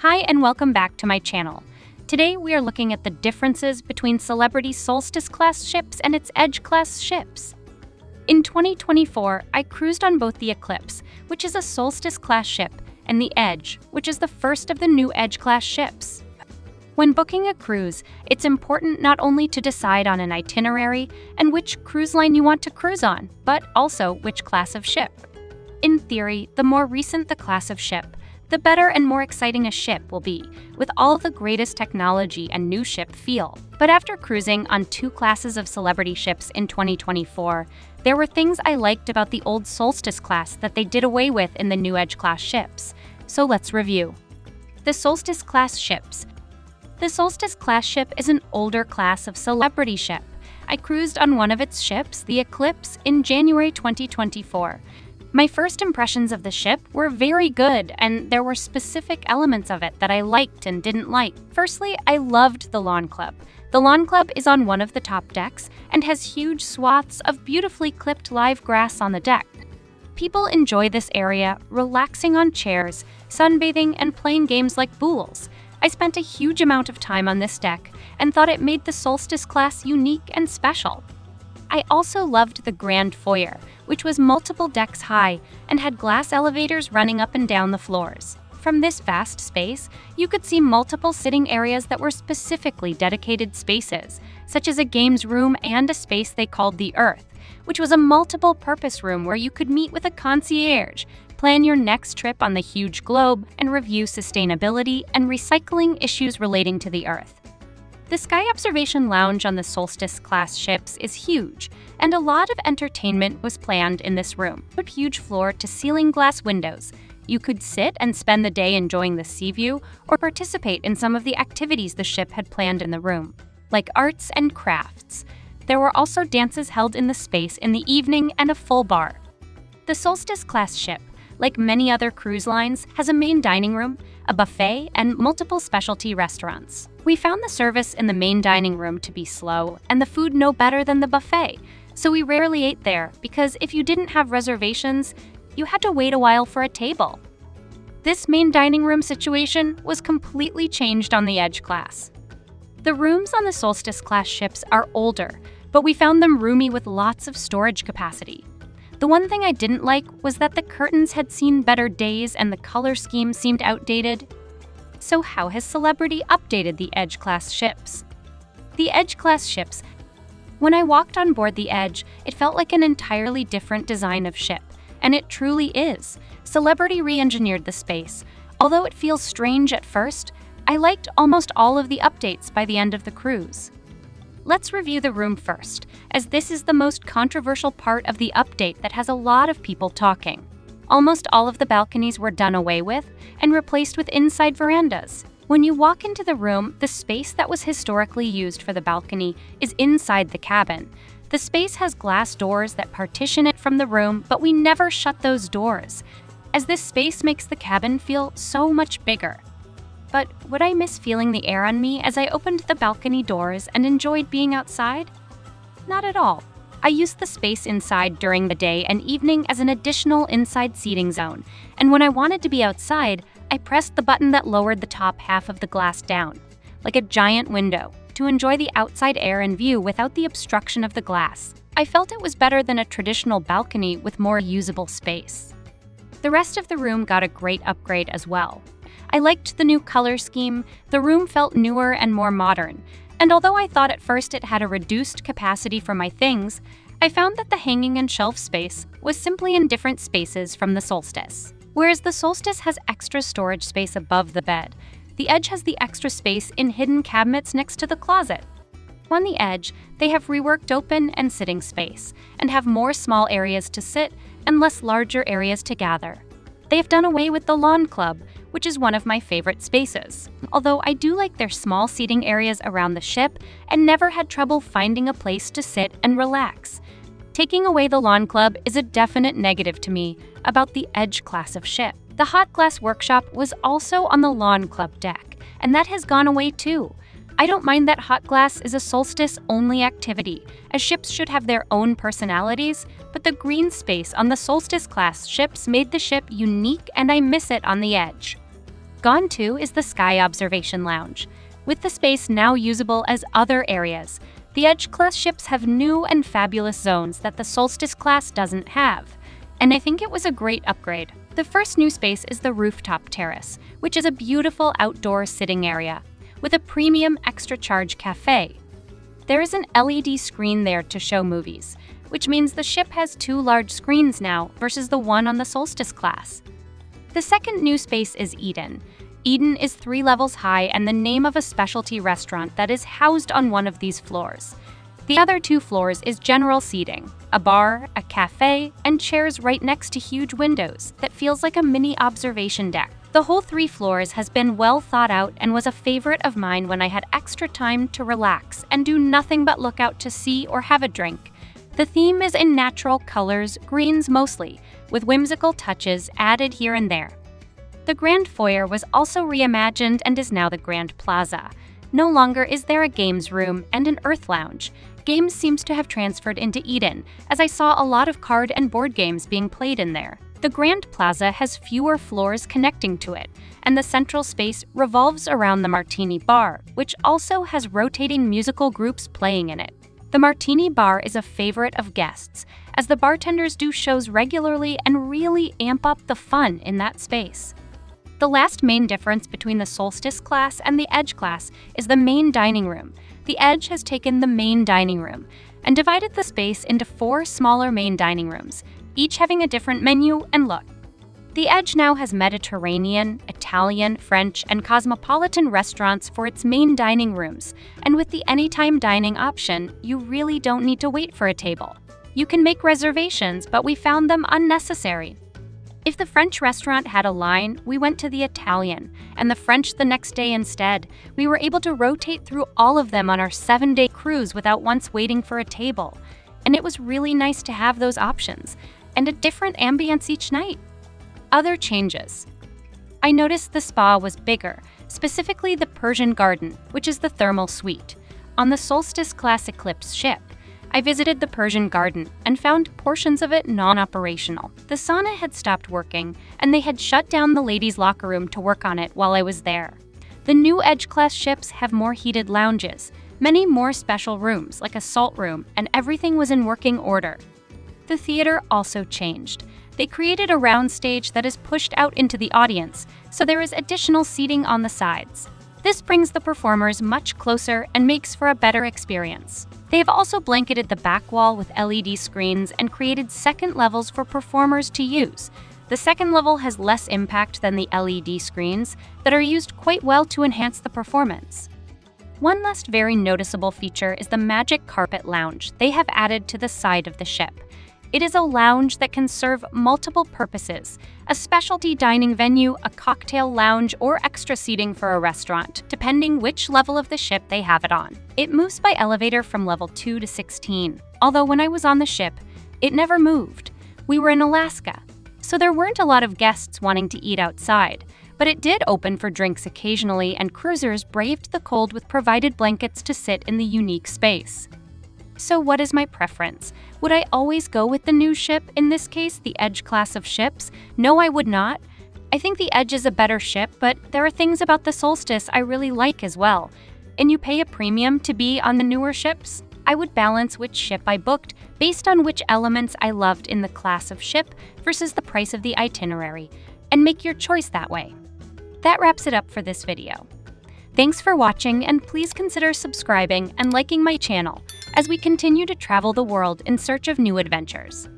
Hi and welcome back to my channel. Today we are looking at the differences between Celebrity Solstice Class ships and its Edge Class ships. In 2024, I cruised on both the Eclipse, which is a Solstice Class ship, and the Edge, which is the first of the new Edge Class ships. When booking a cruise, it's important not only to decide on an itinerary and which cruise line you want to cruise on, but also which class of ship. In theory, the more recent the class of ship, the better and more exciting a ship will be, with all the greatest technology and new ship feel. But after cruising on two classes of celebrity ships in 2024, there were things I liked about the old Solstice class that they did away with in the new Edge class ships. So let's review. The Solstice class ships. The Solstice class ship is an older class of celebrity ship. I cruised on one of its ships, the Eclipse, in January 2024. My first impressions of the ship were very good, and there were specific elements of it that I liked and didn't like. Firstly, I loved the lawn club. The lawn club is on one of the top decks and has huge swaths of beautifully clipped live grass on the deck. People enjoy this area, relaxing on chairs, sunbathing, and playing games like boules. I spent a huge amount of time on this deck and thought it made the Solstice class unique and special. I also loved the grand foyer, which was multiple decks high and had glass elevators running up and down the floors. From this vast space, you could see multiple sitting areas that were specifically dedicated spaces, such as a games room and a space they called the Earth, which was a multiple-purpose room where you could meet with a concierge, plan your next trip on the huge globe, and review sustainability and recycling issues relating to the Earth. The Sky Observation Lounge on the Solstice class ships is huge, and a lot of entertainment was planned in this room. With huge floor-to-ceiling glass windows, you could sit and spend the day enjoying the sea view or participate in some of the activities the ship had planned in the room, like arts and crafts. There were also dances held in the space in the evening and a full bar. The Solstice class ship, like many other cruise lines, has a main dining room, a buffet, and multiple specialty restaurants. We found the service in the main dining room to be slow and the food no better than the buffet, so we rarely ate there because if you didn't have reservations, you had to wait a while for a table. This main dining room situation was completely changed on the Edge class. The rooms on the Solstice class ships are older, but we found them roomy with lots of storage capacity. The one thing I didn't like was that the curtains had seen better days and the color scheme seemed outdated. So how has Celebrity updated the Edge class ships? The Edge class ships. When I walked on board the Edge, it felt like an entirely different design of ship, and it truly is. Celebrity re-engineered the space. Although it feels strange at first, I liked almost all of the updates by the end of the cruise. Let's review the room first, as this is the most controversial part of the update that has a lot of people talking. Almost all of the balconies were done away with and replaced with inside verandas. When you walk into the room, the space that was historically used for the balcony is inside the cabin. The space has glass doors that partition it from the room, but we never shut those doors, as this space makes the cabin feel so much bigger. But would I miss feeling the air on me as I opened the balcony doors and enjoyed being outside? Not at all. I used the space inside during the day and evening as an additional inside seating zone, and when I wanted to be outside, I pressed the button that lowered the top half of the glass down, like a giant window, to enjoy the outside air and view without the obstruction of the glass. I felt it was better than a traditional balcony with more usable space. The rest of the room got a great upgrade as well. I liked the new color scheme, the room felt newer and more modern, and although I thought at first it had a reduced capacity for my things, I found that the hanging and shelf space was simply in different spaces from the Solstice. Whereas the Solstice has extra storage space above the bed, the Edge has the extra space in hidden cabinets next to the closet. On the Edge, they have reworked open and sitting space, and have more small areas to sit and less larger areas to gather. They have done away with the lawn club, which is one of my favorite spaces, although I do like their small seating areas around the ship and never had trouble finding a place to sit and relax. Taking away the lawn club is a definite negative to me about the Edge class of ship. The hot glass workshop was also on the lawn club deck, and that has gone away too. I don't mind that hot glass is a Solstice-only activity, as ships should have their own personalities, but the green space on the Solstice class ships made the ship unique and I miss it on the Edge. Gone too is the Sky Observation Lounge, with the space now usable as other areas. The Edge-class ships have new and fabulous zones that the Solstice class doesn't have, and I think it was a great upgrade. The first new space is the rooftop terrace, which is a beautiful outdoor sitting area, with a premium extra charge cafe. There is an LED screen there to show movies, which means the ship has 2 large screens now versus the one on the Solstice class. The second new space is Eden. Eden is 3 levels high and the name of a specialty restaurant that is housed on one of these floors. The other 2 floors is general seating, a bar, a cafe, and chairs right next to huge windows that feels like a mini observation deck. The whole 3 floors has been well thought out and was a favorite of mine when I had extra time to relax and do nothing but look out to sea or have a drink. The theme is in natural colors, greens mostly, with whimsical touches added here and there. The Grand Foyer was also reimagined and is now the Grand Plaza. No longer is there a games room and an Earth Lounge. Games seems to have transferred into Eden, as I saw a lot of card and board games being played in there. The Grand Plaza has fewer floors connecting to it, and the central space revolves around the Martini Bar, which also has rotating musical groups playing in it. The Martini Bar is a favorite of guests, as the bartenders do shows regularly and really amp up the fun in that space. The last main difference between the Solstice class and the Edge class is the main dining room. The Edge has taken the main dining room and divided the space into 4 smaller main dining rooms, each having a different menu and look. The Edge now has Mediterranean, Italian, French, and cosmopolitan restaurants for its main dining rooms, and with the anytime dining option, you really don't need to wait for a table. You can make reservations, but we found them unnecessary. If the French restaurant had a line, we went to the Italian, and the French the next day instead. We were able to rotate through all of them on our 7-day cruise without once waiting for a table. And it was really nice to have those options, and a different ambience each night. Other changes. I noticed the spa was bigger, specifically the Persian Garden, which is the thermal suite. On the Solstice Class Eclipse ship, I visited the Persian Garden and found portions of it non-operational. The sauna had stopped working, and they had shut down the ladies' locker room to work on it while I was there. The new Edge-class ships have more heated lounges, many more special rooms like a salt room, and everything was in working order. The theater also changed. They created a round stage that is pushed out into the audience, so there is additional seating on the sides. This brings the performers much closer and makes for a better experience. They have also blanketed the back wall with LED screens and created second levels for performers to use. The second level has less impact than the LED screens that are used quite well to enhance the performance. One last very noticeable feature is the Magic Carpet Lounge they have added to the side of the ship. It is a lounge that can serve multiple purposes: a specialty dining venue, a cocktail lounge, or extra seating for a restaurant, depending which level of the ship they have it on. It moves by elevator from level 2 to 16, although when I was on the ship, it never moved. We were in Alaska, so there weren't a lot of guests wanting to eat outside, but it did open for drinks occasionally, and cruisers braved the cold with provided blankets to sit in the unique space. So what is my preference? Would I always go with the new ship, in this case, the Edge class of ships? No, I would not. I think the Edge is a better ship, but there are things about the Solstice I really like as well. And you pay a premium to be on the newer ships? I would balance which ship I booked based on which elements I loved in the class of ship versus the price of the itinerary, and make your choice that way. That wraps it up for this video. Thanks for watching, and please consider subscribing and liking my channel as we continue to travel the world in search of new adventures.